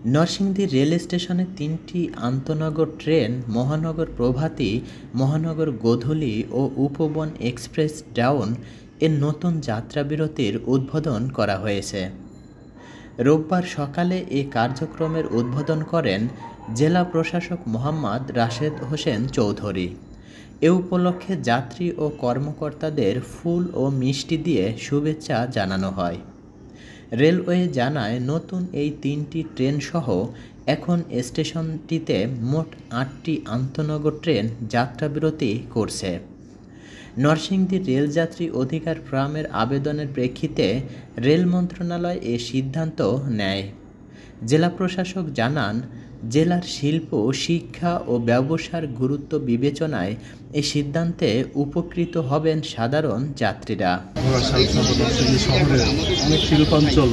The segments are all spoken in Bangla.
নরসিংদী রেল স্টেশনে ৩টি আন্তঃনগর ট্রেন মহানগর প্রভাতী, মহানগর গোধূলী ও উপবন এক্সপ্রেস ডাউন এর নতুন যাত্রাবিরতির উদ্বোধন করা হয়েছে। রোববার সকালে এ কার্যক্রমের উদ্বোধন করেন জেলা প্রশাসক মোহাম্মদ রাশেদ হোসেন চৌধুরী। এ উপলক্ষে যাত্রী ও কর্মকর্তাদের ফুল ও মিষ্টি দিয়ে শুভেচ্ছা জানানো হয়। রেলওয়ে জানায়, নতুন এই ৩টি ট্রেনসহ এখন স্টেশনটিতে মোট ৮টি আন্তঃনগর ট্রেন যাত্রাবিরতি করছে। নরসিংদী রেলযাত্রী অধিকার ফোরামের আবেদনের প্রেক্ষিতে রেল মন্ত্রণালয় এ সিদ্ধান্ত নেয়। জেলা প্রশাসক জানান, জেলার শিল্প, শিক্ষা ও ব্যবসার গুরুত্ব বিবেচনায় এই সিদ্ধান্তে উপকৃত হবেন সাধারণ যাত্রীরা। শহরে অনেক শিল্পাঞ্চল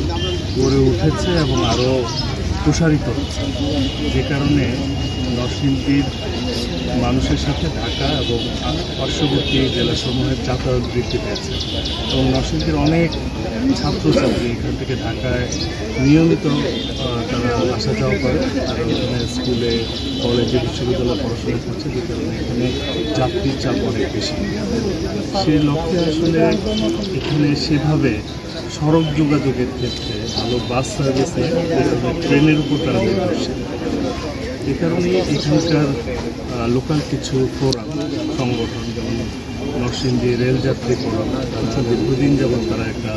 গড়ে উঠেছে এবং আরও প্রসারিত হচ্ছে, যে কারণে নরসিংদীর মানুষের সাথে ঢাকা এবং পার্শ্ববর্তী জেলাসমূহের যাতায়াত বৃদ্ধি পেয়েছে এবং নরসিংদীর অনেক ছাত্রছাত্রী এখান থেকে ঢাকায় নিয়মিত তারা আসা যাওয়া করে, তারা এখানে স্কুলে, কলেজে, বিশ্ববিদ্যালয়ে পড়াশোনা করছে, যে কারণে এখানে যাত্রীর চাপ অনেক বেশি। সেই লক্ষ্যে আসলে এখানে সেভাবে সড়ক যোগাযোগের ক্ষেত্রে ভালো বাস সার্ভিসে ট্রেনের উপর তারা নির্ভরশীল। এ কারণে এখানকার লোকাল কিছু ফোরাম সংগঠন, যেমন নরসিংদী রেলযাত্রী ফোরাম, তারা দীর্ঘদিন যাবৎ তারা একটা